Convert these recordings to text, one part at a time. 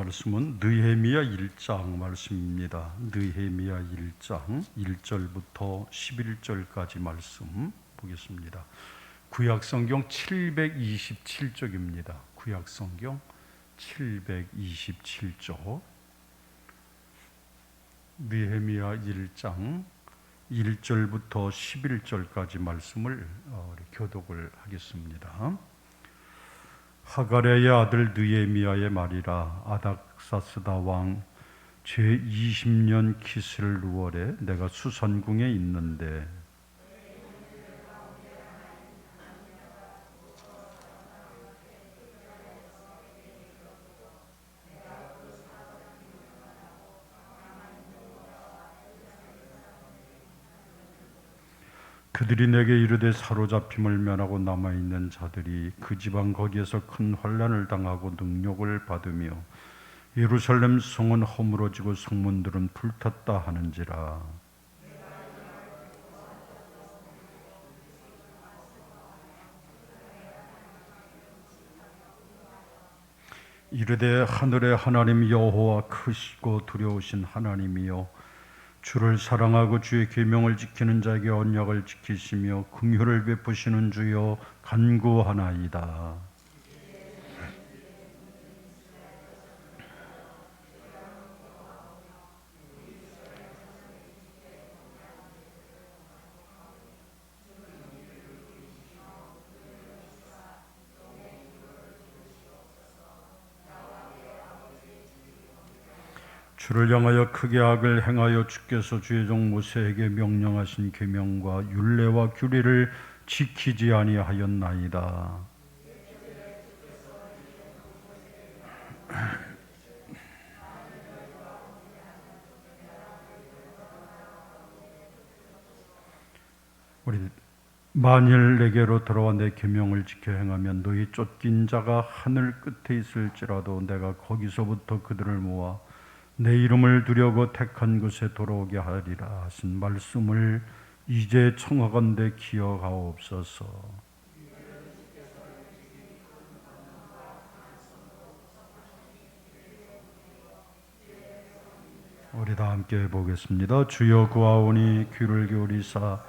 말씀은 느헤미야 1장 말씀입니다. 느헤미야 1장 1절부터 11절까지 말씀 보겠습니다. 구약성경 727쪽입니다. 구약성경 727쪽 느헤미야 1장 1절부터 11절까지 말씀을 교독을 하겠습니다. 하가랴의 아들 느헤미야의 말이라. 아닥사스다 왕 제20년 키슬 6월에 내가 수산궁에 있는데 그들이 내게 이르되 사로잡힘을 면하고 남아있는 자들이 그 지방 거기에서 큰 환난을 당하고 능욕을 받으며 예루살렘 성은 허물어지고 성문들은 불탔다 하는지라. 이르되 하늘의 하나님 여호와 크시고 두려우신 하나님이여 주를 사랑하고 주의 계명을 지키는 자에게 언약을 지키시며 긍휼을 베푸시는 주여 간구하나이다. 주를 향하여 크게 악을 행하여 주께서 주의 종 모세에게 명령하신 계명과 율례와 규례를 지키지 아니하였나이다. 우리 만일 내게로 들어와 내 계명을 지켜 행하면 너희 쫓긴 자가 하늘 끝에 있을지라도 내가 거기서부터 그들을 모아 내 이름을 두려고 택한 곳에 돌아오게 하리라 하신 말씀을 이제 청하건대 기억하옵소서. 우리 다 함께 보겠습니다. 주여 구하오니 귀를 기울이사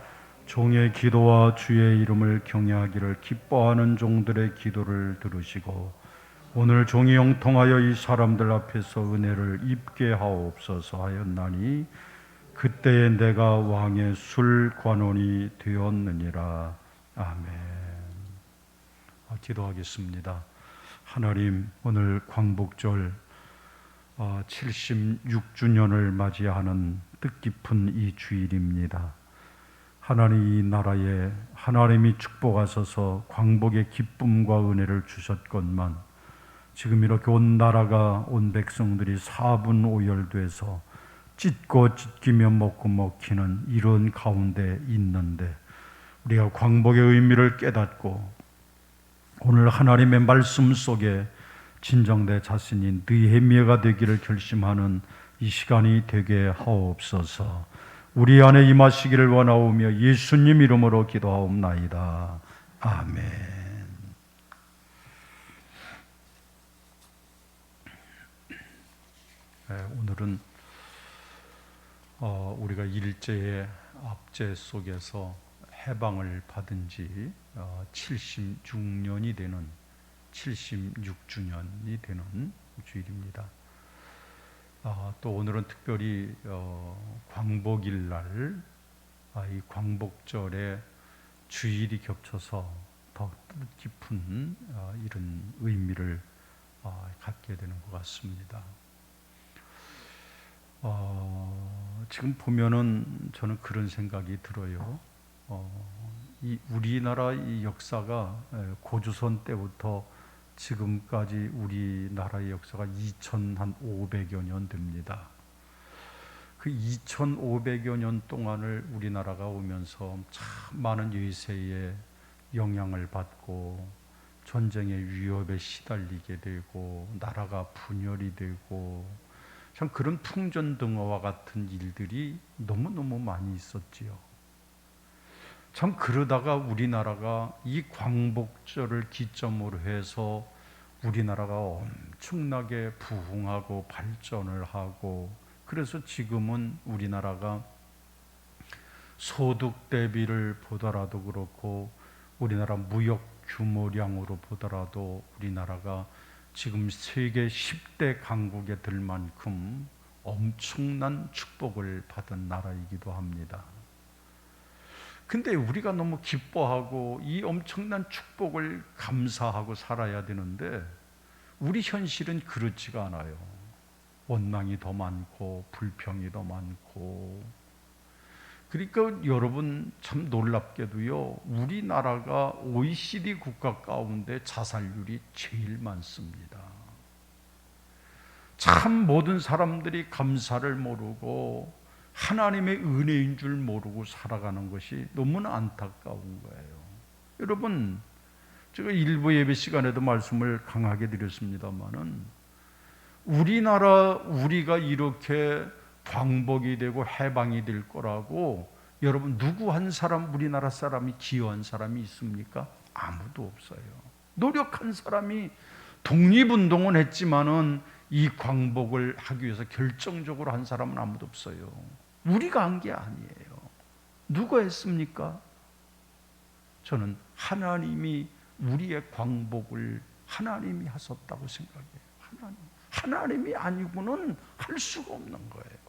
종의 기도와 주의 이름을 경외하기를 기뻐하는 종들의 기도를 들으시고 오늘 종이 형통하여 이 사람들 앞에서 은혜를 입게 하옵소서 하였나니 그때에 내가 왕의 술관원이 되었느니라. 아멘. 기도하겠습니다. 하나님, 오늘 광복절 76주년을 맞이하는 뜻깊은 이 주일입니다. 하나님, 이 나라에 하나님이 축복하셔서 광복의 기쁨과 은혜를 주셨건만 지금 이렇게 온 나라가, 온 백성들이 사분오열돼서 찢고 찢기며 먹고 먹히는 이런 가운데 있는데 우리가 광복의 의미를 깨닫고 오늘 하나님의 말씀 속에 진정 내 자신이 느헤미야가 되기를 결심하는 이 시간이 되게 하옵소서. 우리 안에 임하시기를 원하오며 예수님 이름으로 기도하옵나이다. 아멘. 오늘은 우리가 일제의 압제 속에서 해방을 받은 지 76년이 되는 76주년이 되는 주일입니다. 또 오늘은 특별히 광복일 날, 이 광복절에 주일이 겹쳐서 더 뜻깊은 이런 의미를 갖게 되는 것 같습니다. 지금 보면은 저는 그런 생각이 들어요. 이 우리나라 이 역사가 고조선 때부터 지금까지 우리나라의 역사가 2,500여 년 됩니다. 그 2,500여 년 동안을 우리나라가 오면서 참 많은 예세의 영향을 받고 전쟁의 위협에 시달리게 되고 나라가 분열이 되고 참 그런 풍전등화와 같은 일들이 너무너무 많이 있었지요. 참 그러다가 우리나라가 이 광복절을 기점으로 해서 우리나라가 엄청나게 부흥하고 발전을 하고, 그래서 지금은 우리나라가 소득 대비를 보더라도 그렇고 우리나라 무역 규모량으로 보더라도 우리나라가 지금 세계 10대 강국에 들 만큼 엄청난 축복을 받은 나라이기도 합니다. 근데 우리가 너무 기뻐하고 이 엄청난 축복을 감사하고 살아야 되는데 우리 현실은 그렇지가 않아요. 원망이 더 많고 불평이 더 많고. 그러니까 여러분 참 놀랍게도요, 우리나라가 OECD 국가 가운데 자살률이 제일 많습니다. 참 모든 사람들이 감사를 모르고 하나님의 은혜인 줄 모르고 살아가는 것이 너무나 안타까운 거예요. 여러분, 제가 일부 예배 시간에도 말씀을 강하게 드렸습니다마는 우리가 이렇게 광복이 되고 해방이 될 거라고 여러분 누구 한 사람, 우리나라 사람이 기여한 사람이 있습니까? 아무도 없어요. 노력한 사람이 독립운동은 했지만은 이 광복을 하기 위해서 결정적으로 한 사람은 아무도 없어요. 우리가 한 게 아니에요. 누가 했습니까? 저는 하나님이 우리의 광복을 하나님이 하셨다고 생각해요. 하나님이 아니고는 할 수가 없는 거예요.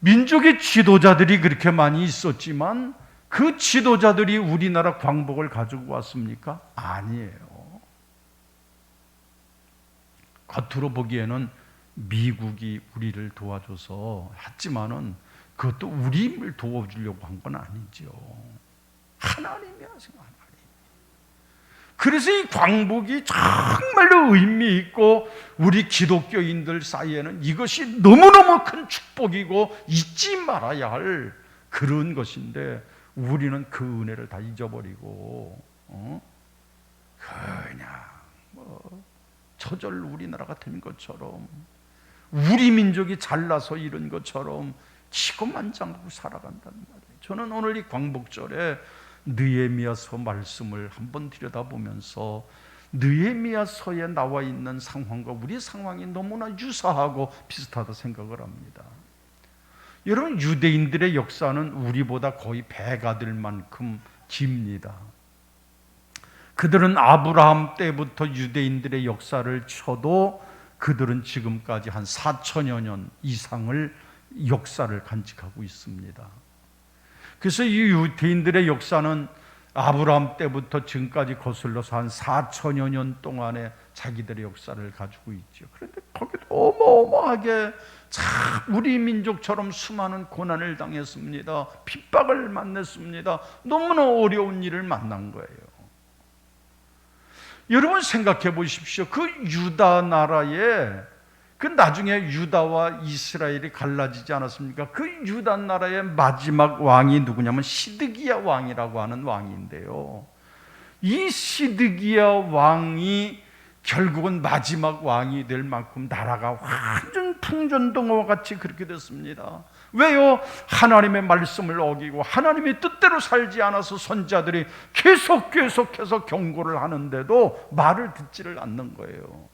민족의 지도자들이 그렇게 많이 있었지만 그 지도자들이 우리나라 광복을 가지고 왔습니까? 아니에요. 겉으로 보기에는 미국이 우리를 도와줘서 했지만은 그것도 우리를 도와주려고 한 건 아니죠. 하나님이 하신 거예요. 그래서 이 광복이 정말로 의미 있고 우리 기독교인들 사이에는 이것이 너무너무 큰 축복이고 잊지 말아야 할 그런 것인데 우리는 그 은혜를 다 잊어버리고 그냥 저절로 우리나라가 된 것처럼 우리 민족이 잘나서 이런 것처럼 치고만장하고 살아간다는 말이에요. 저는 오늘 이 광복절에 느헤미야서 말씀을 한번 들여다보면서 느헤미야서에 나와 있는 상황과 우리 상황이 너무나 유사하고 비슷하다 생각을 합니다. 여러분, 유대인들의 역사는 우리보다 거의 배가 될 만큼 깁니다. 그들은 아브라함 때부터 유대인들의 역사를 쳐도 그들은 지금까지 한 4천여 년 이상을 역사를 간직하고 있습니다. 그래서 이 유대인들의 역사는 아브라함 때부터 지금까지 거슬러서 한 4천여 년 동안의 자기들의 역사를 가지고 있죠. 그런데 거기도 어마어마하게 참 우리 민족처럼 수많은 고난을 당했습니다. 핍박을 만났습니다. 너무나 어려운 일을 만난 거예요. 여러분 생각해 보십시오. 그 유다 나라에 그 나중에 유다와 이스라엘이 갈라지지 않았습니까? 그 유다 나라의 마지막 왕이 누구냐면 시드기야 왕이라고 하는 왕인데요. 이 시드기야 왕이 결국은 마지막 왕이 될 만큼 나라가 완전 풍전등화와 같이 그렇게 됐습니다. 왜요? 하나님의 말씀을 어기고 하나님의 뜻대로 살지 않아서 선자들이 계속해서 경고를 하는데도 말을 듣지를 않는 거예요.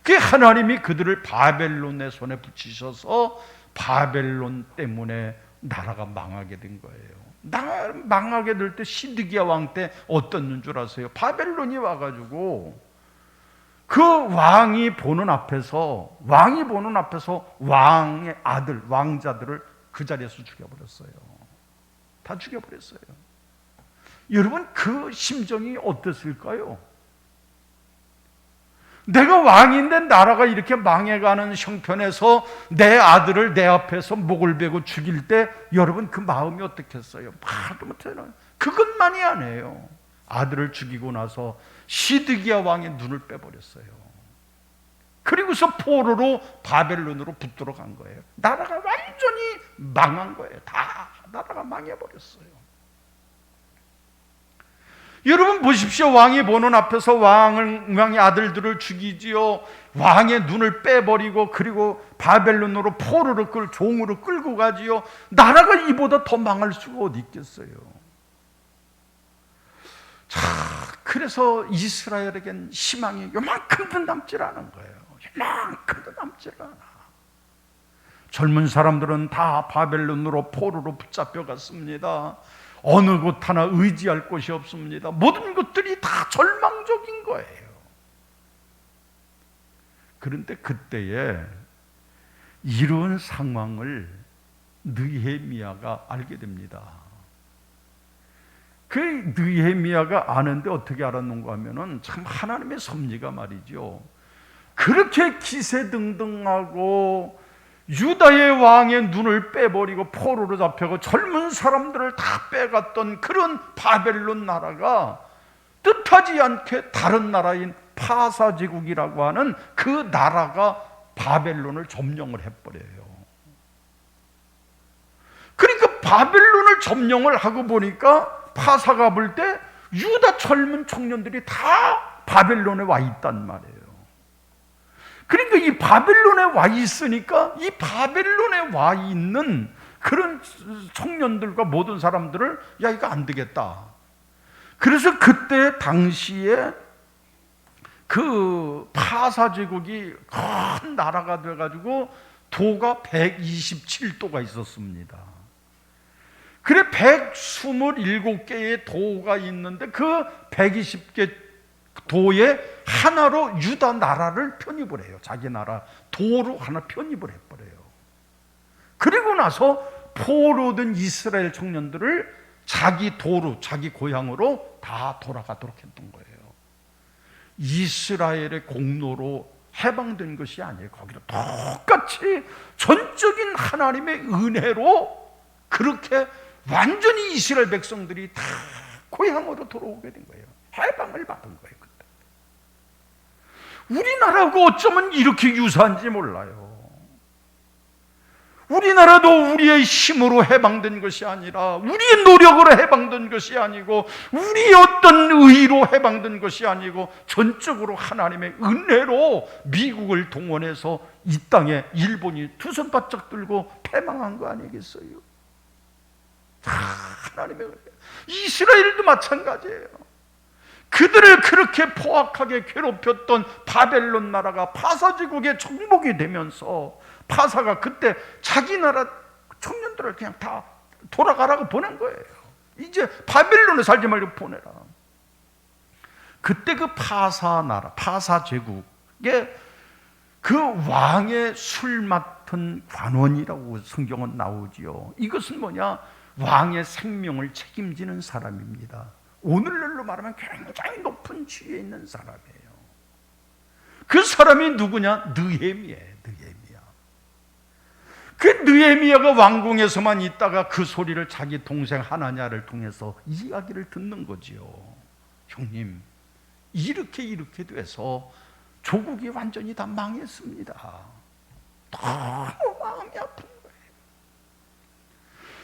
그 하나님이 그들을 바벨론의 손에 붙이셔서 바벨론 때문에 나라가 망하게 된 거예요. 망하게 될 때 시드기야 왕 때 어떤 줄 아세요? 바벨론이 와가지고 그 왕이 보는 앞에서 왕의 아들, 왕자들을 그 자리에서 죽여버렸어요. 다 죽여버렸어요. 여러분, 그 심정이 어땠을까요? 내가 왕인데 나라가 이렇게 망해가는 형편에서 내 아들을 내 앞에서 목을 베고 죽일 때 여러분 그 마음이 어떻겠어요? 말도 못해요. 그것만이 아니에요. 아들을 죽이고 나서 시드기야 왕의 눈을 빼버렸어요. 그리고서 포로로 바벨론으로 붙들어 간 거예요. 나라가 완전히 망한 거예요. 다 나라가 망해버렸어요. 여러분 보십시오. 왕이 보는 앞에서 왕의 아들들을 죽이지요. 왕의 눈을 빼버리고 그리고 바벨론으로 포로로 종으로 끌고 가지요. 나라가 이보다 더 망할 수가 어디 있겠어요. 자, 그래서 이스라엘에겐 희망이 요만큼도 남질 않은 거예요. 요만큼도 남질 않아. 젊은 사람들은 다 바벨론으로 포로로 붙잡혀 갔습니다. 어느 곳 하나 의지할 곳이 없습니다. 모든 것들이 다 절망적인 거예요. 그런데 그때에 이런 상황을 느헤미야가 알게 됩니다. 그 느헤미야가 아는데 어떻게 알았는가 하면은 참 하나님의 섭리가 말이죠. 그렇게 기세등등하고 유다의 왕의 눈을 빼버리고 포로로 잡혀고 젊은 사람들을 다 빼갔던 그런 바벨론 나라가 뜻하지 않게 다른 나라인 파사제국이라고 하는 그 나라가 바벨론을 점령을 해버려요. 그러니까 바벨론을 점령을 하고 보니까 파사가 볼 때 유다 젊은 청년들이 다 바벨론에 와 있단 말이에요. 그러니까 이 바벨론에 와 있으니까 이 바벨론에 와 있는 그런 청년들과 모든 사람들을 야 이거 안 되겠다. 그래서 그때 당시에 그 파사 제국이 큰 나라가 돼가지고 도가 127도가 있었습니다. 그래 127개의 도가 있는데 그 120개 도에 하나로 유다 나라를 편입을 해요. 자기 나라 도로 하나 편입을 해버려요. 그리고 나서 포로된 이스라엘 청년들을 자기 도로, 자기 고향으로 다 돌아가도록 했던 거예요. 이스라엘의 공로로 해방된 것이 아니에요. 거기도 똑같이 전적인 하나님의 은혜로 그렇게 완전히 이스라엘 백성들이 다 고향으로 돌아오게 된 거예요. 해방을 받은 거예요. 그때. 우리나라하고 어쩌면 이렇게 유사한지 몰라요. 우리나라도 우리의 힘으로 해방된 것이 아니라 우리의 노력으로 해방된 것이 아니고 우리의 어떤 의로 해방된 것이 아니고 전적으로 하나님의 은혜로 미국을 동원해서 이 땅에 일본이 두 손 바짝 들고 패망한 거 아니겠어요? 다 하나님의 은혜. 이스라엘도 마찬가지예요. 그들을 그렇게 포악하게 괴롭혔던 바벨론 나라가 파사제국의 정복이 되면서 파사가 그때 자기 나라 청년들을 그냥 다 돌아가라고 보낸 거예요. 이제 바벨론에 살지 말고 보내라. 그때 그 파사 나라, 파사 제국의 그 왕의 술 맡은 관원이라고 성경은 나오지요. 이것은 뭐냐? 왕의 생명을 책임지는 사람입니다. 오늘날로 말하면 굉장히 높은 지위에 있는 사람이에요. 그 사람이 누구냐? 느헤미야예요. 그 느헤미야가 왕궁에서만 있다가 그 소리를 자기 동생 하나냐를 통해서 이야기를 듣는 거지요. 형님, 이렇게 돼서 조국이 완전히 다 망했습니다. 너무 마음이 아픈 거예요.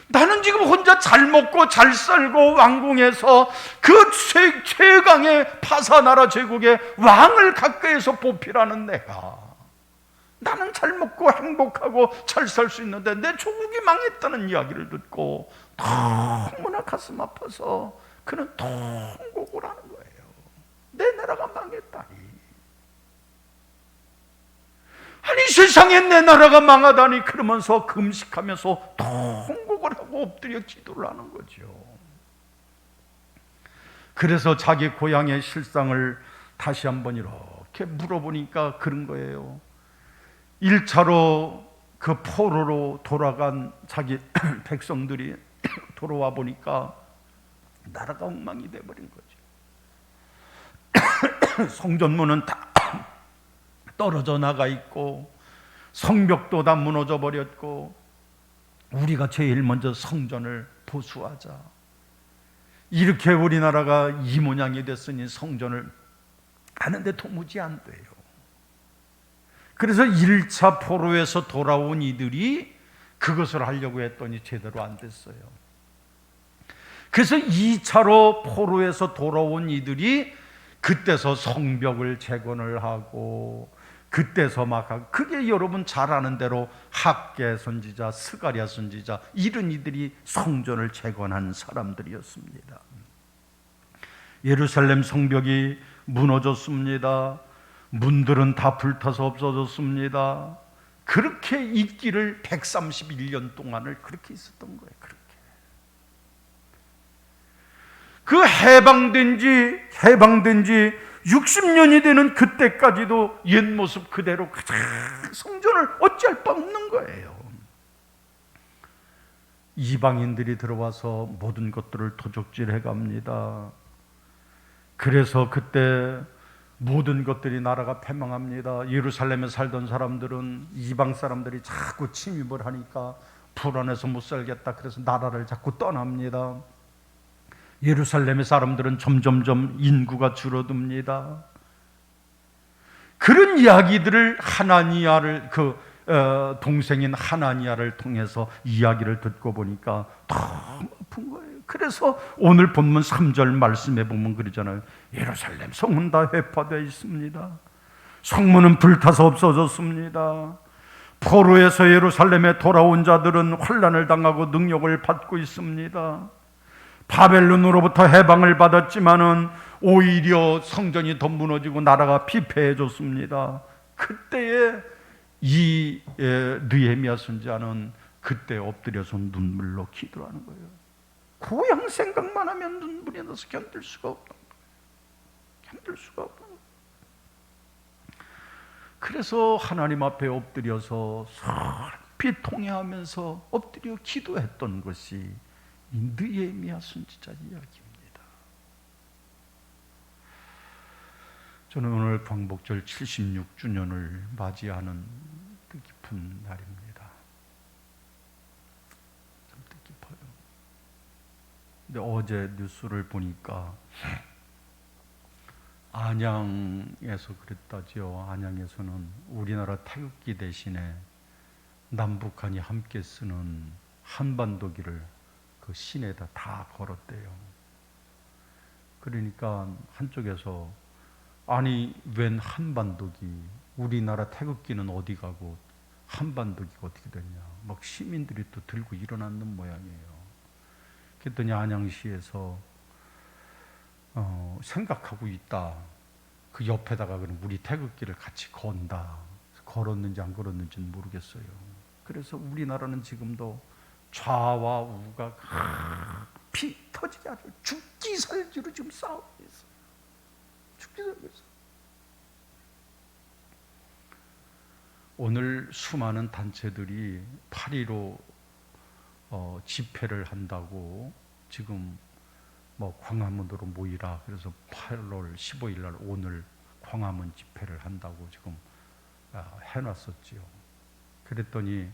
나는 지금 혼자 잘 먹고 잘 살고 왕궁에서 그 최강의 파사나라 제국의 왕을 가까이서 보필하는 내가, 나는 잘 먹고 행복하고 잘 살 수 있는데 내 조국이 망했다는 이야기를 듣고 너무나 가슴 아파서 그는 통곡을 하는 거예요. 내 나라가 망했다니. 아니 세상에 내 나라가 망하다니. 그러면서 금식하면서 통곡을 하고 엎드려 기도를 하는 거죠. 그래서 자기 고향의 실상을 다시 한번 이렇게 물어보니까 그런 거예요. 1차로 그 포로로 돌아간 자기 백성들이 돌아와 보니까 나라가 엉망이 돼버린 거죠. 성전문은 다 떨어져 나가 있고 성벽도 다 무너져 버렸고, 우리가 제일 먼저 성전을 보수하자. 이렇게 우리나라가 이 모양이 됐으니 성전을 하는데 도무지 안 돼요. 그래서 1차 포로에서 돌아온 이들이 그것을 하려고 했더니 제대로 안 됐어요. 그래서 2차로 포로에서 돌아온 이들이 그때서 성벽을 재건을 하고, 그때서 막 하고, 그게 여러분 잘 아는 대로 학개 선지자, 스가랴 선지자, 이런 이들이 성전을 재건한 사람들이었습니다. 예루살렘 성벽이 무너졌습니다. 문들은 다 불타서 없어졌습니다. 그렇게 있기를 131년 동안을 그렇게 있었던 거예요. 그렇게. 그 해방된 지 60년이 되는 그때까지도 옛 모습 그대로 가장 성전을 어찌할 바 없는 거예요. 이방인들이 들어와서 모든 것들을 도적질해 갑니다. 그래서 그때 모든 것들이 나라가 패망합니다. 예루살렘에 살던 사람들은 이방 사람들이 자꾸 침입을 하니까 불안해서 못 살겠다. 그래서 나라를 자꾸 떠납니다. 예루살렘의 사람들은 점점점 인구가 줄어듭니다. 그런 이야기들을 하나니야를 동생인 하나니야를 통해서 이야기를 듣고 보니까 너무 아픈 거예요. 그래서 오늘 본문 3절 말씀에 보면 그러잖아요. 예루살렘 성은 다 회파되어 있습니다. 성문은 불타서 없어졌습니다. 포로에서 예루살렘에 돌아온 자들은 환난을 당하고 능력을 받고 있습니다. 바벨론으로부터 해방을 받았지만은 오히려 성전이 더 무너지고 나라가 피폐해졌습니다. 그때에 이 느헤미야 선지자는 그때 엎드려서 눈물로 기도하는 거예요. 고향 생각만 하면 눈물이 나서 견딜 수가 없는 거예요. 견딜 수가 없는 거예요. 그래서 하나님 앞에 엎드려서 슬피 통회하면서 엎드려 기도했던 것이 이 느헤미야 선지자 이야기입니다. 저는 오늘 광복절 76주년을 맞이하는 뜻깊은 날입니다. 참 뜻깊어요. 근데 어제 뉴스를 보니까 안양에서 그랬다죠. 안양에서는 우리나라 태극기 대신에 남북한이 함께 쓰는 한반도기를 그 시내에다 다 걸었대요. 그러니까 한쪽에서 아니 웬 한반도기, 우리나라 태극기는 어디 가고 한반도기가 어떻게 됐냐, 막 시민들이 또 들고 일어나는 모양이에요. 그랬더니 안양시에서 생각하고 있다. 그 옆에다가 그럼 우리 태극기를 같이 건다. 걸었는지 안 걸었는지는 모르겠어요. 그래서 우리나라는 지금도 좌와 우가 피 터지게 아주 죽기 살기로 지금 싸우고 있어요. 죽기 살기 있어요. 오늘 수많은 단체들이 8.15 집회를 한다고 지금 뭐 광화문으로 모이라 그래서 8월 15일 날 오늘 광화문 집회를 한다고 지금 해놨었지요. 그랬더니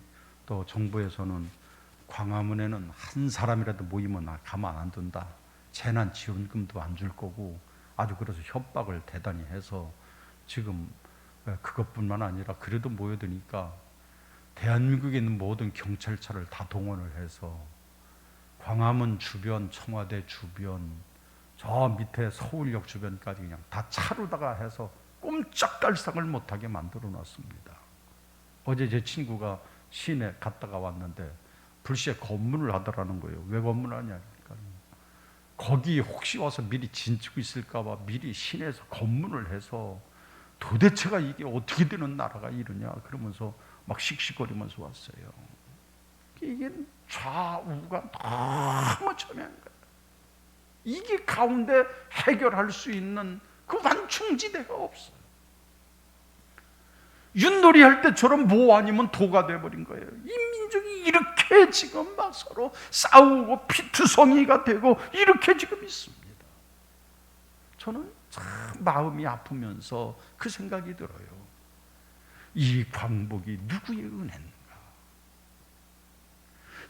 또 정부에서는 광화문에는 한 사람이라도 모이면 가만 안 둔다. 재난지원금도 안 줄 거고 아주 그래서 협박을 대단히 해서 지금 그것뿐만 아니라 그래도 모여드니까 대한민국에 있는 모든 경찰차를 다 동원을 해서 광화문 주변, 청와대 주변, 저 밑에 서울역 주변까지 그냥 다 차로다가 해서 꼼짝달싹을 못하게 만들어 놨습니다. 어제 제 친구가 시내 갔다가 왔는데 불시에 검문을 하더라는 거예요. 왜 검문하냐? 거기 혹시 와서 미리 진치고 있을까봐 미리 시내에서 검문을 해서 도대체가 이게 어떻게 되는 나라가 이러냐 그러면서 막 씩씩거리면서 왔어요. 이게 좌우가 너무 첨예한 거예요. 이게 가운데 해결할 수 있는 그 완충지대가 없어요. 윷놀이 할 때처럼 모 아니면 도가 돼버린 거예요. 이 민족이 이렇게 지금 막 서로 싸우고 피투성이가 되고 이렇게 지금 있습니다. 저는 참 마음이 아프면서 그 생각이 들어요. 이 광복이 누구의 은혜인가?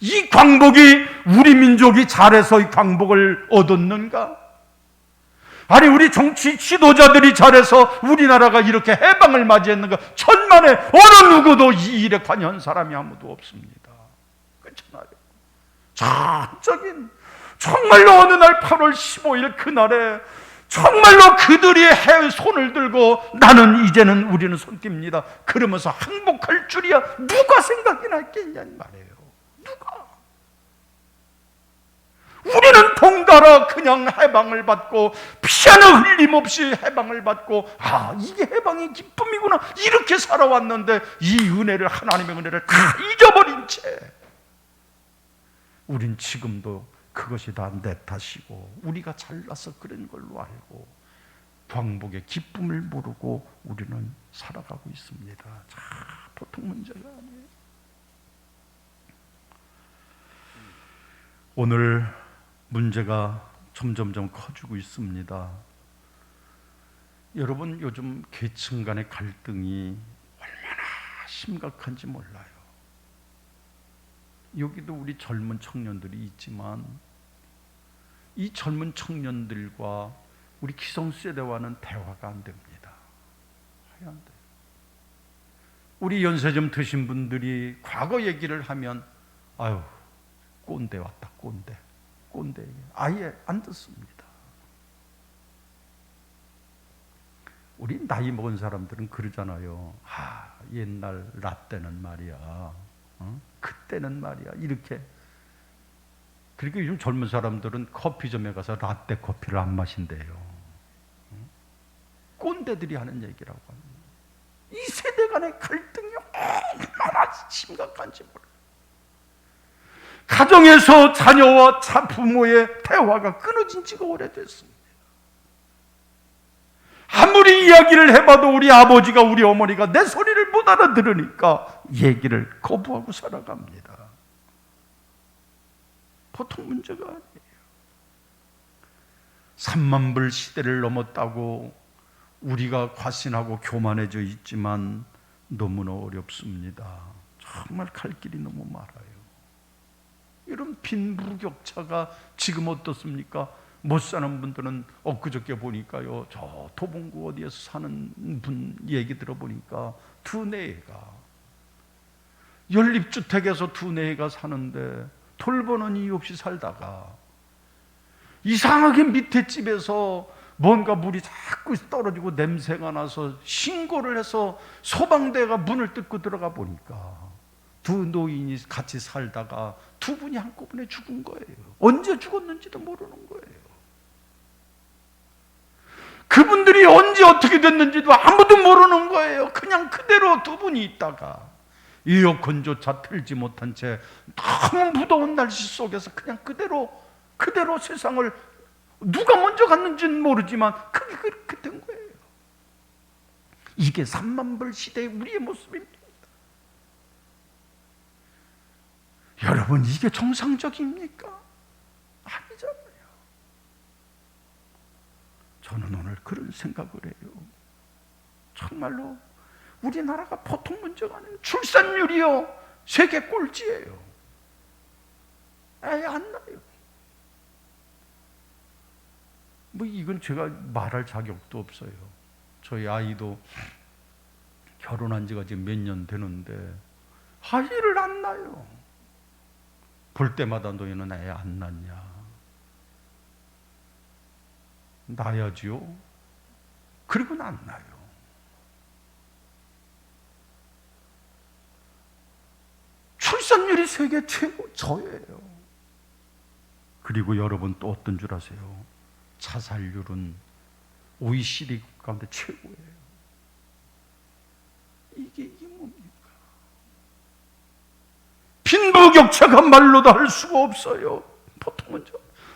이 광복이 우리 민족이 잘해서 이 광복을 얻었는가? 아니 우리 정치 지도자들이 잘해서 우리나라가 이렇게 해방을 맞이했는가? 천만에 어느 누구도 이 일에 관여한 사람이 아무도 없습니다. 그렇잖아요. 전적인 정말로 어느 날 8월 15일 그날에 정말로 그들이 손을 들고 나는 이제는 우리는 손뛵니다 그러면서 항복할 줄이야 누가 생각이 났겠냐는 말이에요. 누가? 우리는 덩달아 그냥 해방을 받고 피 하나 흘림없이 해방을 받고, 아, 이게 해방의 기쁨이구나, 이렇게 살아왔는데 이 은혜를, 하나님의 은혜를 다 잊어버린 채 우린 지금도 그것이 다 내 탓이고 우리가 잘나서 그런 걸로 알고 광복의 기쁨을 모르고 우리는 살아가고 있습니다. 자, 보통 문제가 아니에요. 오늘 문제가 점점점 커지고 있습니다. 여러분, 요즘 계층 간의 갈등이 얼마나 심각한지 몰라요. 여기도 우리 젊은 청년들이 있지만 이 젊은 청년들과 우리 기성세대와는 대화가 안 됩니다. 안 돼요. 우리 연세 좀 드신 분들이 과거 얘기를 하면, 아유, 꼰대 왔다, 꼰대 아예 안 듣습니다. 우리 나이 먹은 사람들은 그러잖아요. 아, 옛날 라떼는 말이야, 그때는 말이야, 이렇게. 그리고 요즘 젊은 사람들은 커피점에 가서 라떼 커피를 안 마신대요. 꼰대들이 하는 얘기라고 합니다. 이 세대 간의 갈등이 얼마나 심각한지 몰라요. 가정에서 자녀와 부모의 대화가 끊어진 지가 오래됐습니다. 아무리 이야기를 해봐도 우리 아버지가, 우리 어머니가 내 소리를 못 알아들으니까 얘기를 거부하고 살아갑니다. 보통 문제가 아니에요. 3만 불 시대를 넘었다고 우리가 과신하고 교만해져 있지만 너무나 어렵습니다. 정말 갈 길이 너무 많아요. 이런 빈부격차가 지금 어떻습니까? 못 사는 분들은 엊그저께 보니까요, 저 도봉구 어디에서 사는 분 얘기 들어보니까 두뇌가 연립주택에서 두뇌가 사는데 돌보는 이유 없이 살다가 이상하게 밑에 집에서 뭔가 물이 자꾸 떨어지고 냄새가 나서 신고를 해서 소방대가 문을 뜯고 들어가 보니까 두 노인이 같이 살다가 두 분이 한꺼번에 죽은 거예요. 언제 죽었는지도 모르는 거예요. 그분들이 언제 어떻게 됐는지도 아무도 모르는 거예요. 그냥 그대로 두 분이 있다가 에어컨조차 틀지 못한 채 너무 무더운 날씨 속에서 그냥 그대로 세상을, 누가 먼저 갔는지는 모르지만 그게 그렇게 된 거예요. 이게 3만 불 시대의 우리의 모습입니다. 여러분, 이게 정상적입니까? 아니잖아요. 저는 오늘 그런 생각을 해요. 정말로 우리나라가 보통 문제가 아니에요. 출산율이요, 세계 꼴찌예요. 애 안 나요. 뭐 이건 제가 말할 자격도 없어요. 저희 아이도 결혼한 지가 지금 몇 년 되는데 아이를 안 낳아요. 볼 때마다 너희는 애 안 낳냐? 낳아야지요. 그리고는 안 낳아요. 출산율이 세계 최고 저예요. 그리고 여러분 또 어떤 줄 아세요? 자살률은 OECD 국가 가운데 최고예요. 이게 뭡니까? 빈부격차가 말로도 할 수가 없어요. 보통 문제.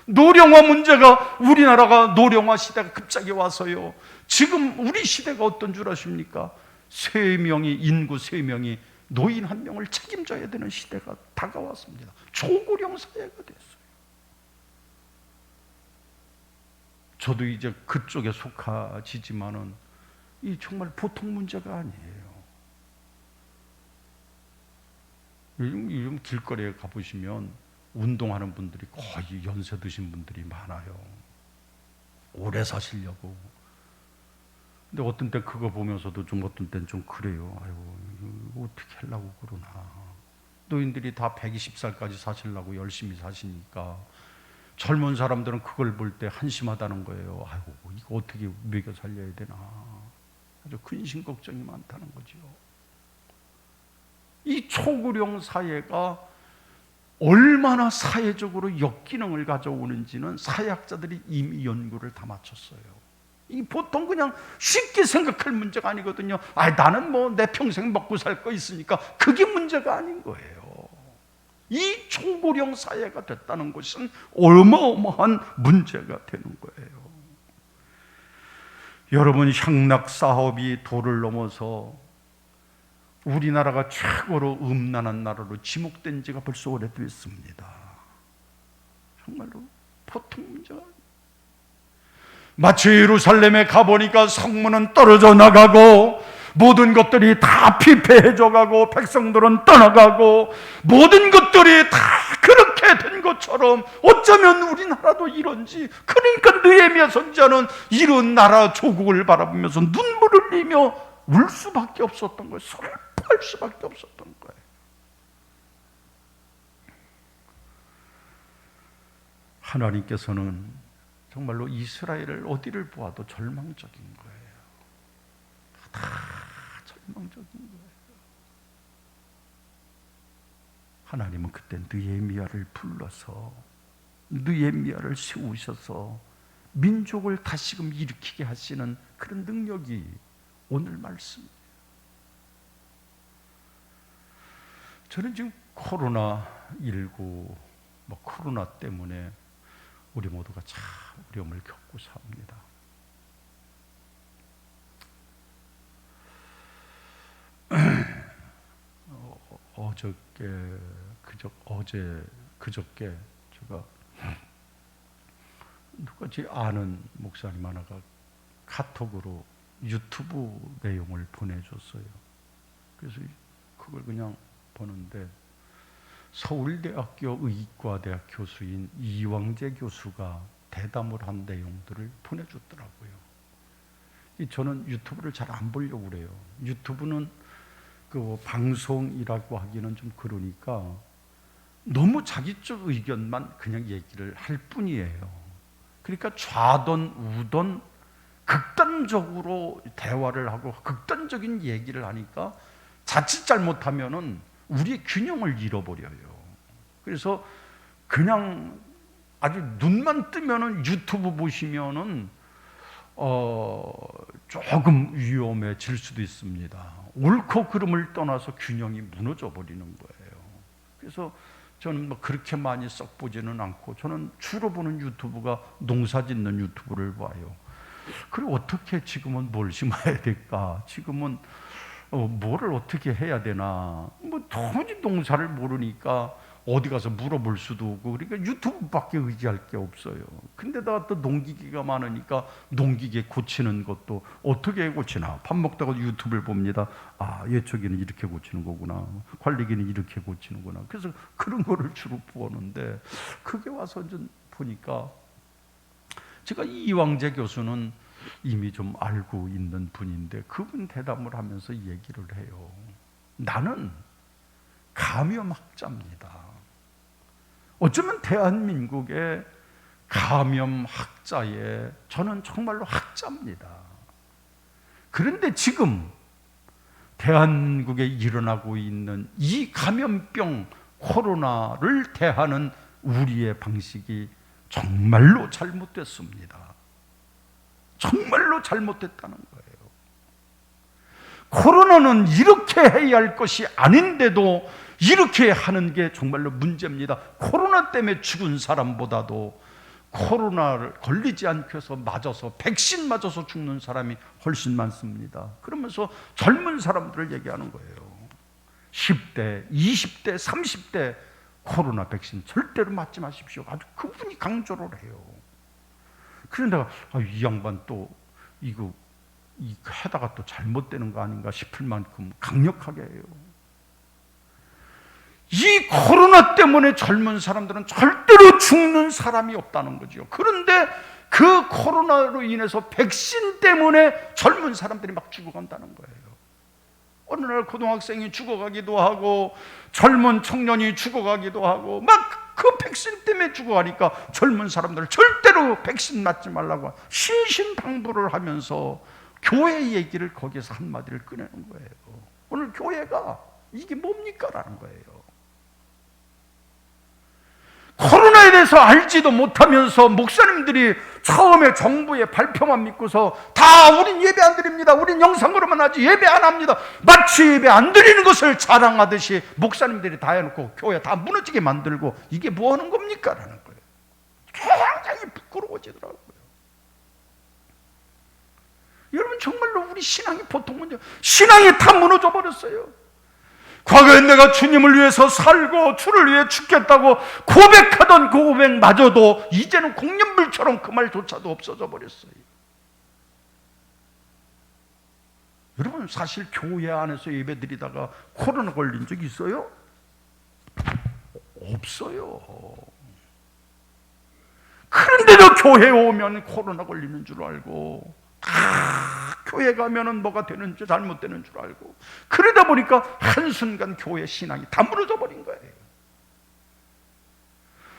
노령화 문제가, 우리나라가 노령화 시대가 급작이 와서요, 지금 우리 시대가 어떤 줄 아십니까? 인구 3명이 노인 1명을 책임져야 되는 시대가 다가왔습니다. 초고령 사회가 됐어요. 저도 이제 그쪽에 속하지만은 이 정말 보통 문제가 아니에요. 요즘 길거리에 가보시면 운동하는 분들이 거의 연세 드신 분들이 많아요. 오래 사시려고. 근데 어떤 때 그거 보면서도 좀, 어떤 때는 좀 그래요. 아이고, 어떻게 하려고 그러나. 노인들이 다 120살까지 사시려고 열심히 사시니까 젊은 사람들은 그걸 볼 때 한심하다는 거예요. 아이고, 이거 어떻게 먹여 살려야 되나. 아주 근심 걱정이 많다는 거죠. 이 초고령 사회가 얼마나 사회적으로 역기능을 가져오는지는 사회학자들이 이미 연구를 다 마쳤어요. 이 보통 그냥 쉽게 생각할 문제가 아니거든요. 나는 뭐 내 평생 먹고 살 거 있으니까 그게 문제가 아닌 거예요. 이 총고령 사회가 됐다는 것은 어마어마한 문제가 되는 거예요. 여러분, 향락 사업이 도를 넘어서 우리나라가 최고로 음란한 나라로 지목된 지가 벌써 오래됐습니다. 정말로 보통 문제가 아니에요. 마치 예루살렘에 가보니까 성문은 떨어져 나가고 모든 것들이 다 피폐해져 가고 백성들은 떠나가고 모든 것들이 다 그렇게 된 것처럼 어쩌면 우리나라도 이런지. 그러니까 느헤미야 선지자는 이런 나라 조국을 바라보면서 눈물을 흘리며 울 수밖에 없었던 거예요. 슬퍼할 수밖에 없었던 거예요. 하나님께서는 정말로 이스라엘을 어디를 보아도 절망적인 거예요. 다 절망적인 거예요. 하나님은 그때 느헤미야를 불러서 느헤미야를 세우셔서 민족을 다시금 일으키게 하시는 그런 능력이 오늘 말씀이에요. 저는 지금 코로나19 코로나 때문에 우리 모두가 참 어려움을 겪고 삽니다. 그저께 제가 누가 제 아는 목사님 하나가 카톡으로 유튜브 내용을 보내줬어요. 그래서 그걸 그냥 보는데 서울대학교 의과대학 교수인 이왕재 교수가 대담을 한 내용들을 보내줬더라고요. 저는 유튜브를 잘 안 보려고 그래요. 유튜브는 그 방송이라고 하기는 좀 그러니까 너무 자기 쪽 의견만 그냥 얘기를 할 뿐이에요. 그러니까 좌든 우든 극단적으로 대화를 하고 극단적인 얘기를 하니까 자칫 잘못하면은 우리의 균형을 잃어버려요. 그래서 그냥 아주 눈만 뜨면은 유튜브 보시면은 조금 위험해질 수도 있습니다. 옳고 그름을 떠나서 균형이 무너져 버리는 거예요. 그래서 저는 그렇게 많이 썩 보지는 않고, 저는 주로 보는 유튜브가 농사 짓는 유튜브를 봐요. 그리고 어떻게 지금은 뭘 심어야 될까? 지금은 뭐를 어떻게 해야 되나? 도무지 농사를 모르니까 어디 가서 물어볼 수도 없고, 그러니까 유튜브밖에 의지할 게 없어요. 근데다가 또 농기계가 많으니까 농기계 고치는 것도 어떻게 고치나? 밥 먹다가 유튜브를 봅니다. 예초기는 이렇게 고치는 거구나. 관리기는 이렇게 고치는구나. 그래서 그런 거를 주로 보는데, 그게 와서 좀 보니까 제가 이왕재 교수는 이미 좀 알고 있는 분인데 그분 대담을 하면서 얘기를 해요. 나는 감염학자입니다. 어쩌면 대한민국의 감염학자에 저는 정말로 학자입니다. 그런데 지금 대한민국에 일어나고 있는 이 감염병 코로나를 대하는 우리의 방식이 정말로 잘못됐습니다. 정말로 잘못됐다는 거예요. 코로나는 이렇게 해야 할 것이 아닌데도 이렇게 하는 게 정말로 문제입니다. 코로나 때문에 죽은 사람보다도 코로나를 걸리지 않고 해서 맞아서 백신 맞아서 죽는 사람이 훨씬 많습니다. 그러면서 젊은 사람들을 얘기하는 거예요. 10대, 20대, 30대 코로나 백신 절대로 맞지 마십시오. 아주 그분이 강조를 해요. 그런데 이 양반 또 이거 하다가 또 잘못되는 거 아닌가 싶을 만큼 강력하게 해요. 이 코로나 때문에 젊은 사람들은 절대로 죽는 사람이 없다는 거죠. 그런데 그 코로나로 인해서 백신 때문에 젊은 사람들이 막 죽어간다는 거예요. 어느 날 고등학생이 죽어가기도 하고 젊은 청년이 죽어가기도 하고 막 그 백신 때문에 죽어가니까 젊은 사람들 절대로 백신 맞지 말라고 신신당부를 하면서 교회 얘기를 거기서 한마디를 꺼내는 거예요. 오늘 교회가 이게 뭡니까? 라는 거예요. 대해서 알지도 못하면서 목사님들이 처음에 정부의 발표만 믿고서 다 우린 예배 안 드립니다, 우린 영상으로만 하지 예배 안 합니다, 마치 예배 안 드리는 것을 자랑하듯이 목사님들이 다 해놓고 교회 다 무너지게 만들고, 이게 뭐 하는 겁니까? 라는 거예요. 굉장히 부끄러워지더라고요. 여러분, 정말로 우리 신앙이 보통 문제, 신앙이 다 무너져 버렸어요. 과거에 내가 주님을 위해서 살고 주를 위해 죽겠다고 고백하던 그 고백마저도 이제는 공연불처럼 그 말조차도 없어져 버렸어요. 여러분, 사실 교회 안에서 예배 드리다가 코로나 걸린 적 있어요? 없어요. 그런데도 교회에 오면 코로나 걸리는 줄 알고, 교회 가면은 뭐가 되는 줄, 잘못되는 줄 알고, 그러다 보니까 한순간 교회 신앙이 다 무너져 버린 거예요.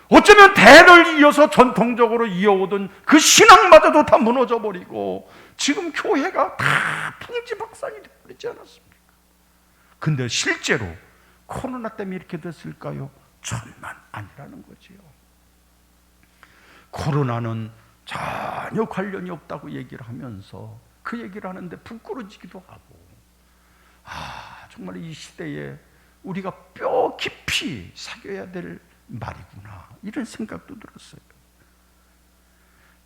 어쩌면 대를 이어서 전통적으로 이어오던 그 신앙마저도 다 무너져 버리고, 지금 교회가 다 풍지박산이 되어버리지 않았습니까? 근데 실제로 코로나 때문에 이렇게 됐을까요? 천만 아니라는 거지요. 코로나는 전혀 관련이 없다고 얘기를 하면서 그 얘기를 하는데 부끄러지기도 하고, 정말 이 시대에 우리가 뼈 깊이 새겨야 될 말이구나, 이런 생각도 들었어요.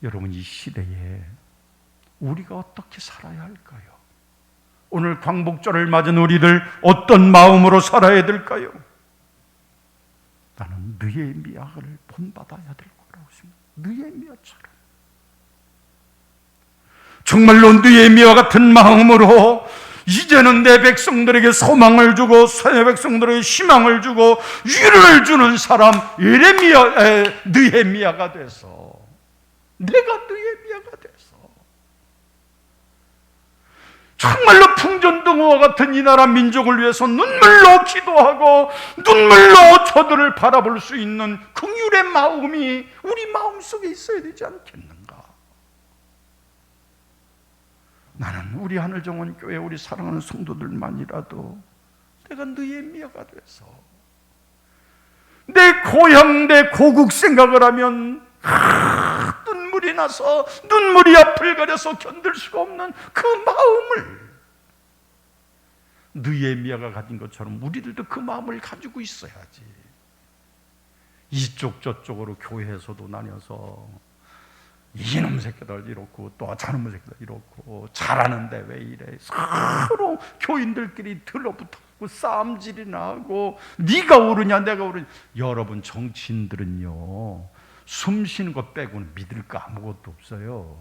여러분, 이 시대에 우리가 어떻게 살아야 할까요? 오늘 광복절을 맞은 우리들 어떤 마음으로 살아야 될까요? 나는 느헤미야를 본받아야 될 거라고 생각합니다. 느헤미야처럼 정말로 느헤미야 같은 마음으로 이제는 내 백성들에게 소망을 주고 새 백성들에게 희망을 주고 위로를 주는 사람, 느헤미야가 돼서, 내가 느헤미야가 돼서 정말로 풍전등화와 같은 이 나라 민족을 위해서 눈물로 기도하고 눈물로 저들을 바라볼 수 있는 긍휼의 마음이 우리 마음속에 있어야 되지 않겠는가? 나는 우리 하늘정원교회 우리 사랑하는 성도들만이라도 내가 느헤미야가 돼서 내 고향, 내 고국 생각을 하면 눈물이 나서 눈물이 앞을 가려서 견딜 수가 없는 그 마음을 느헤미야가 가진 것처럼 우리들도 그 마음을 가지고 있어야지. 이쪽 저쪽으로 교회에서도 나뉘어서 이놈 새끼들 이렇고 또 저놈 새끼들 이렇고 잘하는데 왜 이래, 서로 교인들끼리 들러붙고 싸움질이 나고 네가 옳으냐 내가 옳으냐. 여러분, 정치인들은요 숨 쉬는 것 빼고는 믿을 거 아무것도 없어요.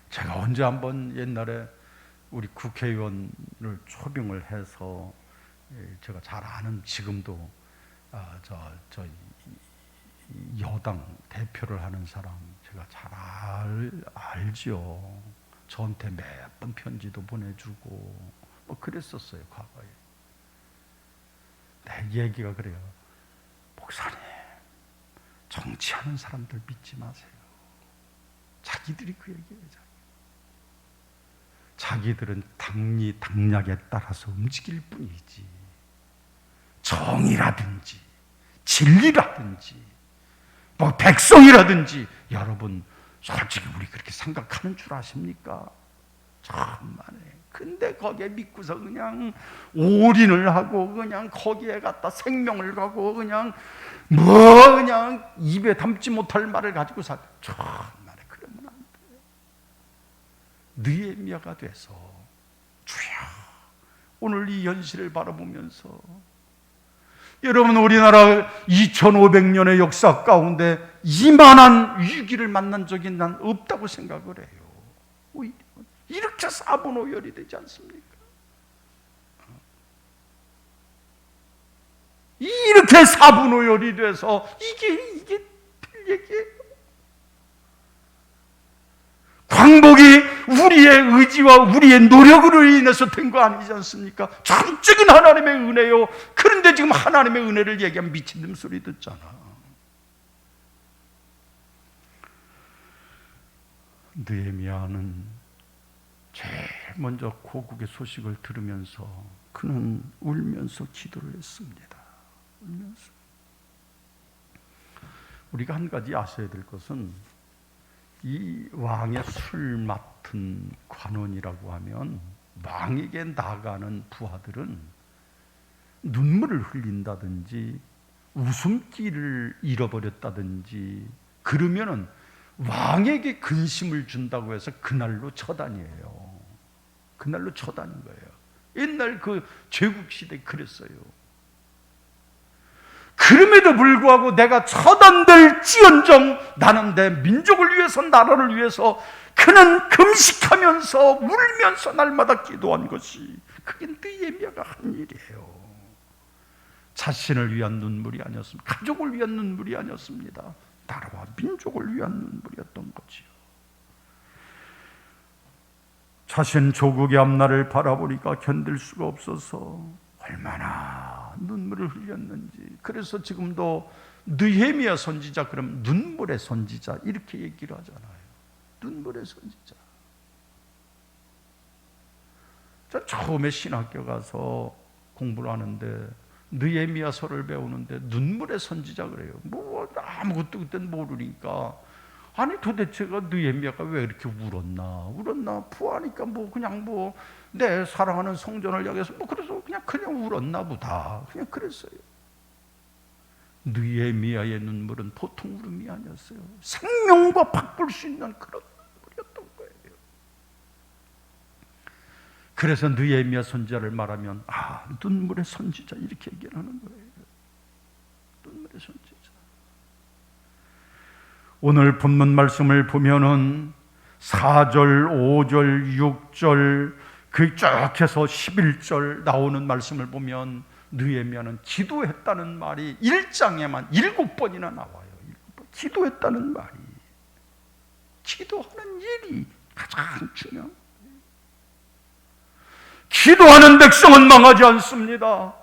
제가 언제 한번 옛날에 우리 국회의원을 초빙을 해서, 제가 잘 아는, 지금도 여당 대표를 하는 사람 제가 잘 알죠. 저한테 몇 번 편지도 보내주고 뭐 그랬었어요, 과거에. 내 얘기가 그래요. 목사님, 정치하는 사람들 믿지 마세요. 자기들이 그 얘기예요. 자기들은 당략에 따라서 움직일 뿐이지, 정의라든지 진리라든지 뭐 백성이라든지, 여러분 솔직히 우리 그렇게 생각하는 줄 아십니까? 정말에. 근데 거기에 믿고서 그냥 올인을 하고 그냥 거기에 갖다 생명을 가고 그냥 그냥 입에 담지 못할 말을 가지고 정말에 그러면 안 돼요. 느헤미야가 돼서 주여, 오늘 이 현실을 바라보면서 여러분, 우리나라 2500년의 역사 가운데 이만한 위기를 만난 적이 난 없다고 생각을 해요. 이렇게 사분오열이 되지 않습니까? 이렇게 사분오열이 돼서 이게 될 얘기예요. 광복이 우리의 의지와 우리의 노력으로 인해서 된 거 아니지 않습니까? 전적인 하나님의 은혜요. 그런데 지금 하나님의 은혜를 얘기하면 미친놈 소리 듣잖아. 느헤미야는 제일 먼저 고국의 소식을 들으면서 그는 울면서 기도를 했습니다. 울면서 우리가 한 가지 아셔야 될 것은 이 왕의 술 맡은 관원이라고 하면 왕에게 나가는 부하들은 눈물을 흘린다든지 웃음기를 잃어버렸다든지 그러면은 왕에게 근심을 준다고 해서 그날로 처단이에요. 그날로 처단인 거예요. 옛날 그 제국시대 그랬어요. 그럼에도 불구하고 내가 처단될지언정 나는 내 민족을 위해서, 나라를 위해서 그는 금식하면서 울면서 날마다 기도한 것이, 그게 느헤미야가 한 일이에요. 자신을 위한 눈물이 아니었습니다. 가족을 위한 눈물이 아니었습니다. 나라와 민족을 위한 눈물이었던 거지요. 자신 조국의 앞날을 바라보니까 견딜 수가 없어서 얼마나 눈물을 흘렸는지. 그래서 지금도 느헤미야 선지자 그럼 눈물의 선지자 이렇게 얘기를 하잖아요. 눈물의 선지자. 저 처음에 신학교 가서 공부를 하는데 느헤미야서를 배우는데 눈물의 선지자 그래요. 뭐 아무것도 그땐 모르니까 아니 도대체가 느헤미야가 왜 이렇게 울었나 부하니까 뭐 그냥 뭐 내 사랑하는 성전을 향해서 뭐 그래서 그냥 울었나 보다 그냥 그랬어요. 느헤미야의 눈물은 보통 울음이 아니었어요. 생명과 바꿀 수 있는 그런 눈물이었던 거예요. 그래서 느헤미야 선지자를 말하면 눈물의 선지자 이렇게 얘기를 하는 거예요. 눈물의 선지자. 오늘 본문 말씀을 보면은 4절, 5절, 6절 그 쭉 해서 11절 나오는 말씀을 보면 느헤미야는 기도했다는 말이 1장에만 7번이나 나와요. 7번. 기도했다는 말이, 기도하는 일이 가장 중요한 거예요. 기도하는 백성은 망하지 않습니다.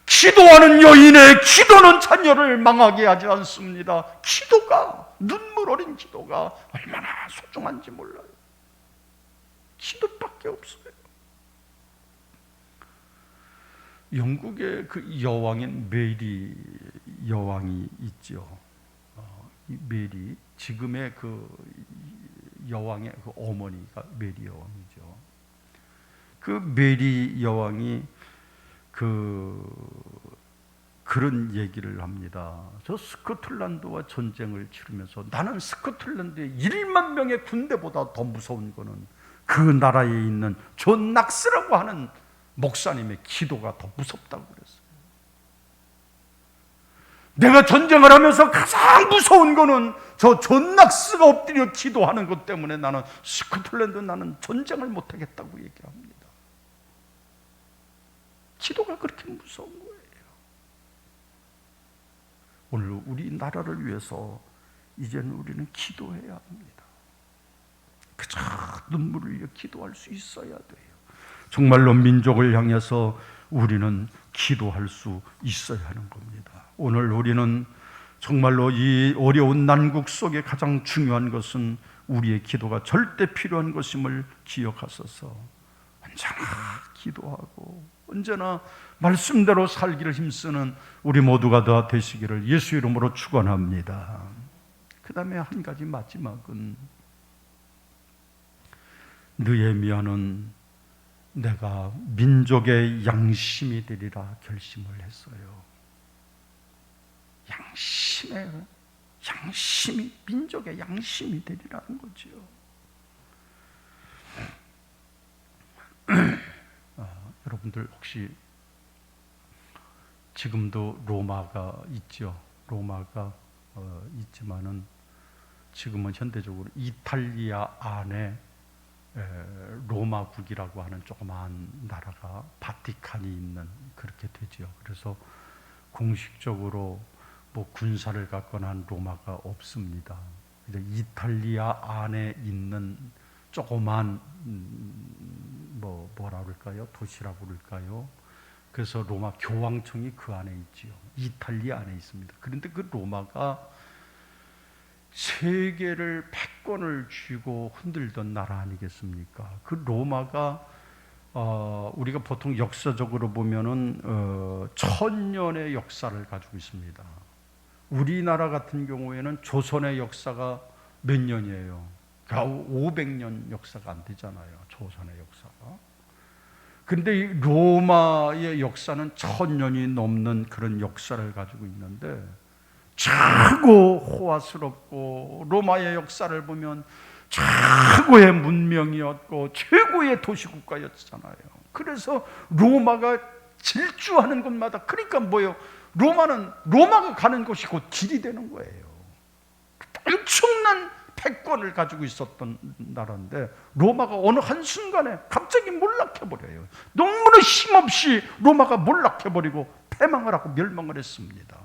기도하는 여인의 기도는 자녀를 망하게 하지 않습니다. 기도가, 눈물 어린 기도가 얼마나 소중한지 몰라요. 기도밖에 없어요. 영국의 그 여왕인 메리 여왕이 있죠. 이 메리, 지금의 그 여왕의 그 어머니가 메리 여왕이죠. 그 메리 여왕이 그런 얘기를 합니다. 저 스코틀랜드와 전쟁을 치르면서 나는 스코틀랜드의 1만 명의 군대보다 더 무서운 거는 그 나라에 있는 존 낙스라고 하는 목사님의 기도가 더 무섭다고 그랬어요. 내가 전쟁을 하면서 가장 무서운 거는 저 존 낙스가 엎드려 기도하는 것 때문에 나는 스코틀랜드 나는 전쟁을 못하겠다고 얘기합니다. 기도가 그렇게 무서운 거예요. 오늘 우리 나라를 위해서 이제는 우리는 기도해야 합니다. 그저 눈물을 흘려 기도할 수 있어야 돼요. 정말로 민족을 향해서 우리는 기도할 수 있어야 하는 겁니다. 오늘 우리는 정말로 이 어려운 난국 속에 가장 중요한 것은 우리의 기도가 절대 필요한 것임을 기억하소서. 언제나 기도하고 언제나 말씀대로 살기를 힘쓰는 우리 모두가 다 되시기를 예수 이름으로 축원합니다. 그 다음에 한 가지 마지막은 느헤미야는 내가 민족의 양심이 되리라 결심을 했어요. 양심이 민족의 양심이 되리라는 거지요. 여러분들 혹시 지금도 로마가 있죠. 로마가 있지만은 지금은 현대적으로 이탈리아 안에 로마국이라고 하는 조그마한 나라가 바티칸이 있는 그렇게 되지요. 그래서 공식적으로 뭐 군사를 갖거나 한 로마가 없습니다. 이탈리아 안에 있는 조그만 뭐라 그럴까요? 도시라고 그럴까요? 그래서 로마 교황청이 그 안에 있지요. 이탈리아 안에 있습니다. 그런데 그 로마가 세계를 패권을 쥐고 흔들던 나라 아니겠습니까? 그 로마가 우리가 보통 역사적으로 보면은 1000년의 역사를 가지고 있습니다. 우리나라 같은 경우에는 조선의 역사가 몇 년이에요? 겨우 500년 역사가 안 되잖아요. 조선의 역사가. 근데 이 로마의 역사는 1000년이 넘는 그런 역사를 가지고 있는데 최고 호화스럽고, 로마의 역사를 보면 최고의 문명이었고 최고의 도시국가였잖아요. 그래서 로마가 질주하는 곳마다, 그러니까 뭐예요? 로마가 가는 곳이 곧 길이 되는 거예요. 엄청난 패권을 가지고 있었던 나라인데 로마가 어느 한순간에 갑자기 몰락해버려요. 너무나 힘없이 로마가 몰락해버리고 패망을 하고 멸망을 했습니다.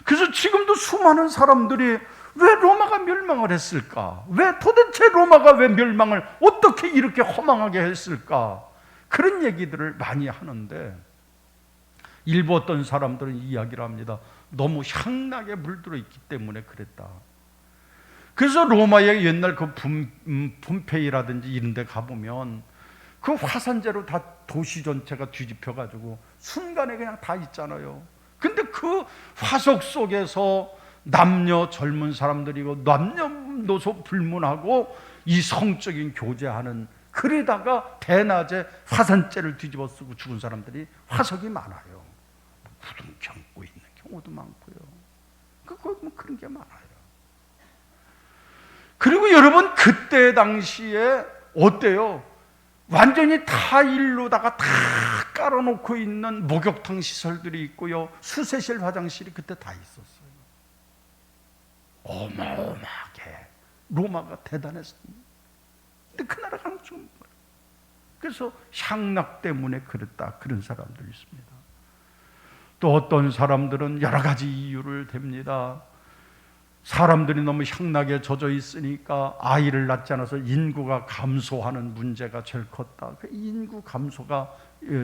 그래서 지금도 수많은 사람들이 왜 로마가 멸망을 했을까? 왜 도대체 로마가 왜 멸망을 어떻게 이렇게 허망하게 했을까? 그런 얘기들을 많이 하는데, 일부 어떤 사람들은 이야기를 합니다. 너무 향락에 물들어 있기 때문에 그랬다. 그래서 로마의 옛날 그 폼페이라든지 이런 데 가보면 그 화산재로 다 도시 전체가 뒤집혀가지고 순간에 그냥 다 있잖아요. 근데 그 화석 속에서 남녀 젊은 사람들이고 남녀노소 불문하고 이 성적인 교제하는, 그러다가 대낮에 화산재를 뒤집어 쓰고 죽은 사람들이 화석이 많아요. 부둥 켜고 있는 경우도 많고요. 뭐 그런 게 많아요. 그리고 여러분, 그때 당시에 어때요? 완전히 타일로다가 다 깔아놓고 있는 목욕탕 시설들이 있고요, 수세실 화장실이 그때 다 있었어요. 어마어마하게 로마가 대단했습니다. 근데 그 나라가 안 죽은 거예요. 그래서 향락 때문에 그랬다, 그런 사람들이 있습니다. 또 어떤 사람들은 여러 가지 이유를 댑니다. 사람들이 너무 향락에 젖어 있으니까 아이를 낳지 않아서 인구가 감소하는 문제가 제일 컸다. 그 인구 감소가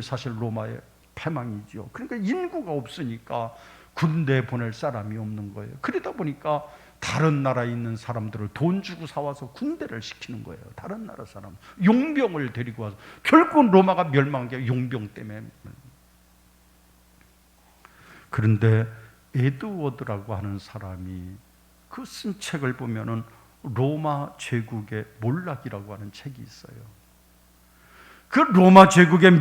사실 로마의 패망이죠. 그러니까 인구가 없으니까 군대 보낼 사람이 없는 거예요. 그러다 보니까 다른 나라에 있는 사람들을 돈 주고 사와서 군대를 시키는 거예요. 다른 나라 사람, 용병을 데리고 와서. 결국은 로마가 멸망한 게 용병 때문에. 그런데 에드워드라고 하는 사람이 그 쓴 책을 보면은 로마 제국의 몰락이라고 하는 책이 있어요. 그 로마 제국의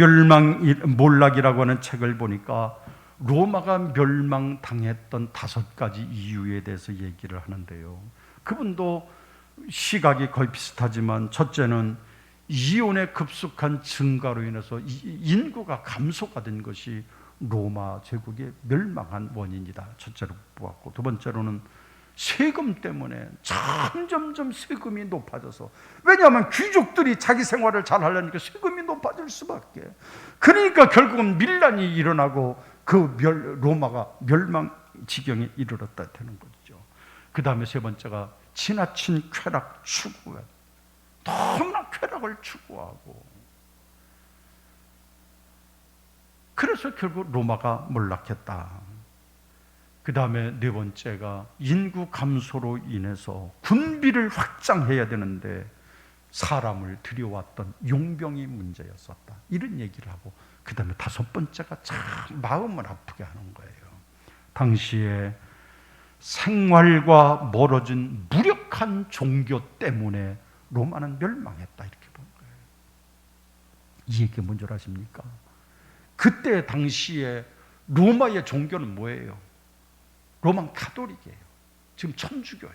몰락이라고 하는 책을 보니까 로마가 멸망당했던 5가지 이유에 대해서 얘기를 하는데요. 그분도 시각이 거의 비슷하지만, 첫째는 이혼의 급속한 증가로 인해서 인구가 감소가 된 것이 로마 제국의 멸망한 원인이다, 첫째로 보았고, 두 번째로는 세금 때문에 점점점 세금이 높아져서, 왜냐하면 귀족들이 자기 생활을 잘 하려니까 세금이 높아질 수밖에. 그러니까 결국은 밀란이 일어나고 로마가 멸망 지경에 이르렀다 되는 거죠. 그 다음에 세 번째가 지나친 쾌락 추구에, 너무나 쾌락을 추구하고, 그래서 결국 로마가 몰락했다. 그 다음에 네 번째가 인구 감소로 인해서 군비를 확장해야 되는데 사람을 들여왔던 용병이 문제였었다, 이런 얘기를 하고, 그 다음에 5번째가 참 마음을 아프게 하는 거예요. 당시에 생활과 멀어진 무력한 종교 때문에 로마는 멸망했다, 이렇게 본 거예요. 이 얘기 뭔지 아십니까? 그때 당시에 로마의 종교는 뭐예요? 로만 가톨릭이에요. 지금 천주교예요.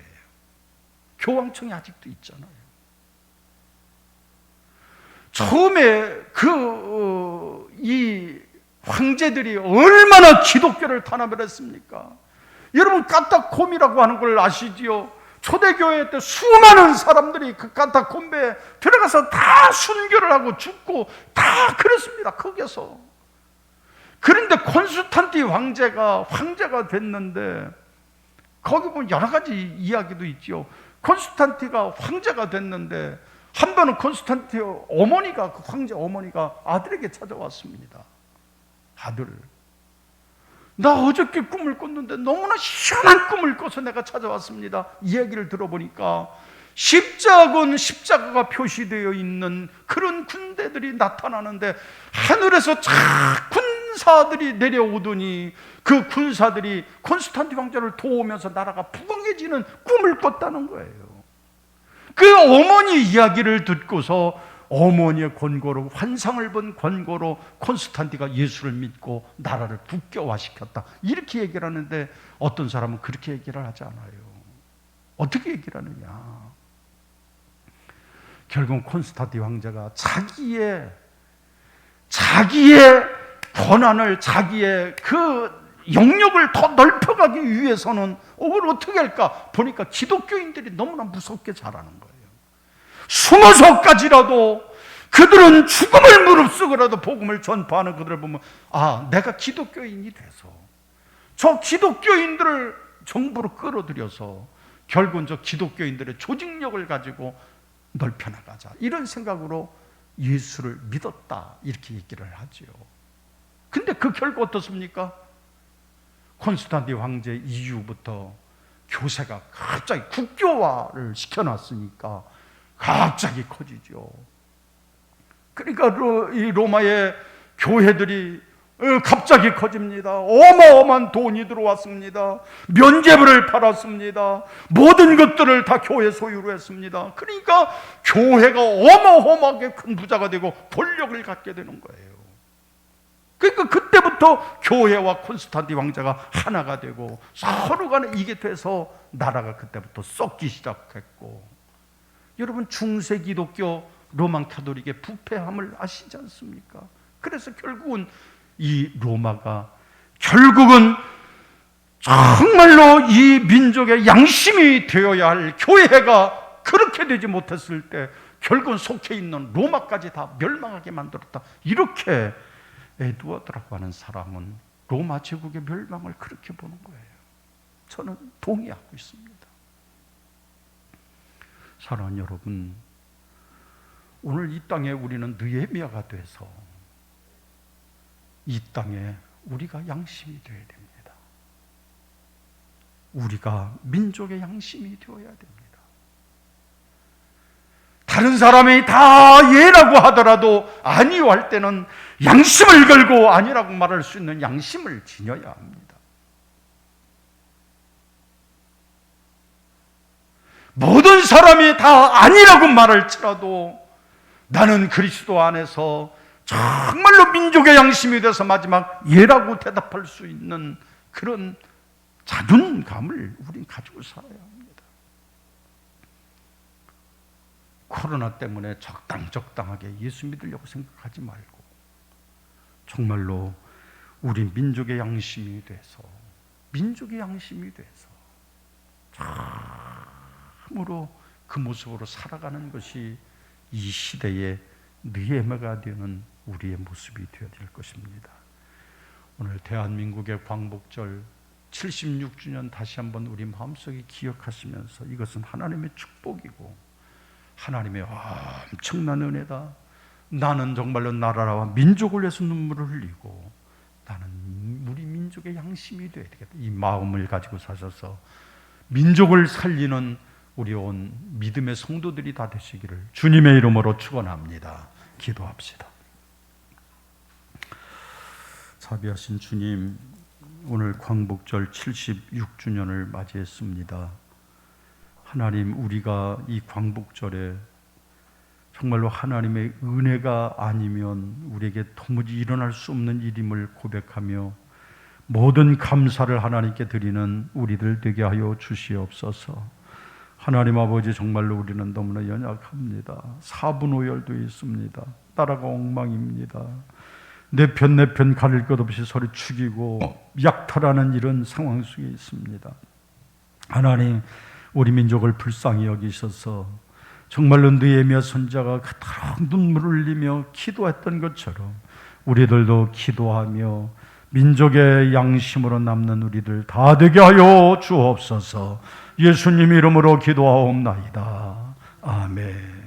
교황청이 아직도 있잖아요. 처음에 이 황제들이 얼마나 기독교를 탄압을 했습니까? 여러분, 까타콤이라고 하는 걸 아시지요? 초대교회 때 수많은 사람들이 그 까타콤베에 들어가서 다 순교를 하고 죽고 다 그랬습니다, 거기서. 그런데 콘스탄티 황제가 됐는데, 거기 보면 여러 가지 이야기도 있죠. 콘스탄티가 황제가 됐는데 한 번은 콘스탄티 어머니가, 그 황제 어머니가 아들에게 찾아왔습니다. 아들, 나 어저께 꿈을 꿨는데 너무나 희한한 꿈을 꿔서 내가 찾아왔습니다. 이 얘기를 들어보니까 십자가가 표시되어 있는 그런 군대들이 나타나는데, 하늘에서 자꾸 군사들이 내려오더니 그 군사들이 콘스탄틴 왕자를 도우면서 나라가 부강해지는 꿈을 꿨다는 거예요. 그 어머니 이야기를 듣고서 어머니의 권고로, 환상을 본 권고로 콘스탄티가 예수를 믿고 나라를 국교화시켰다, 이렇게 얘기를 하는데 어떤 사람은 그렇게 얘기를 하지 않아요. 어떻게 얘기를 하느냐? 결국 콘스탄틴 왕자가 자기의 권한을, 자기의 그 영역을 더 넓혀가기 위해서는 그걸 어떻게 할까? 보니까 기독교인들이 너무나 무섭게 잘하는 거예요. 숨어서까지라도 그들은 죽음을 무릅쓰고라도 복음을 전파하는 그들을 보면, 아, 내가 기독교인이 돼서 저 기독교인들을 정부로 끌어들여서 결국은 저 기독교인들의 조직력을 가지고 넓혀나가자, 이런 생각으로 예수를 믿었다, 이렇게 얘기를 하죠. 근데 그 결과 어떻습니까? 콘스탄틴 황제 이후부터 교세가 갑자기 국교화를 시켜놨으니까 갑자기 커지죠. 그러니까 이 로마의 교회들이 갑자기 커집니다. 어마어마한 돈이 들어왔습니다. 면죄부를 팔았습니다. 모든 것들을 다 교회 소유로 했습니다. 그러니까 교회가 어마어마하게 큰 부자가 되고 권력을 갖게 되는 거예요. 그러니까 그때부터 교회와 콘스탄틴 왕자가 하나가 되고 서로 간에 이게 돼서 나라가 그때부터 썩기 시작했고, 여러분 중세 기독교 로만 카톨릭의 부패함을 아시지 않습니까? 그래서 결국은 이 로마가 결국은 정말로 이 민족의 양심이 되어야 할 교회가 그렇게 되지 못했을 때 결국은 속해 있는 로마까지 다 멸망하게 만들었다. 이렇게 에드워드라고 하는 사람은 로마 제국의 멸망을 그렇게 보는 거예요. 저는 동의하고 있습니다. 사랑하는 여러분, 오늘 이 땅에 우리는 느헤미야가 돼서 이 땅에 우리가 양심이 되어야 됩니다. 우리가 민족의 양심이 되어야 됩니다. 다른 사람이 다 예라고 하더라도 아니요 할 때는 양심을 걸고 아니라고 말할 수 있는 양심을 지녀야 합니다. 모든 사람이 다 아니라고 말할지라도 나는 그리스도 안에서 정말로 민족의 양심이 돼서 마지막 예라고 대답할 수 있는 그런 자존감을 우린 가지고 살아야 합니다. 코로나 때문에 적당하게 예수 믿으려고 생각하지 말고 정말로 우리 민족의 양심이 돼서 참으로 그 모습으로 살아가는 것이 이 시대의 느헤미야가 되는 우리의 모습이 되어야 될 것입니다. 오늘 대한민국의 광복절 76주년 다시 한번 우리 마음속에 기억하시면서 이것은 하나님의 축복이고 하나님의 엄청난 은혜다. 나는 정말로 나라와 민족을 위해서 눈물을 흘리고 나는 우리 민족의 양심이 되어야 되겠다. 이 마음을 가지고 사셔서 민족을 살리는 우리 온 믿음의 성도들이 다 되시기를 주님의 이름으로 축원합니다. 기도합시다. 자비하신 주님, 오늘 광복절 76주년을 맞이했습니다. 하나님, 우리가 이 광복절에 정말로 하나님의 은혜가 아니면 우리에게 도무지 일어날 수 없는 일임을 고백하며 모든 감사를 하나님께 드리는 우리들 되게 하여 주시옵소서. 하나님 아버지, 정말로 우리는 너무나 연약합니다. 사분오열도 있습니다. 나라가 엉망입니다. 내 편 가릴 것 없이 서로 죽이고 약탈하는 이런 상황 속에 있습니다. 하나님, 우리 민족을 불쌍히 여기셔서 정말로 느헤미야 선지자가 그토록 눈물을 흘리며 기도했던 것처럼 우리들도 기도하며 민족의 양심으로 남는 우리들 다 되게 하여 주옵소서. 예수님 이름으로 기도하옵나이다. 아멘.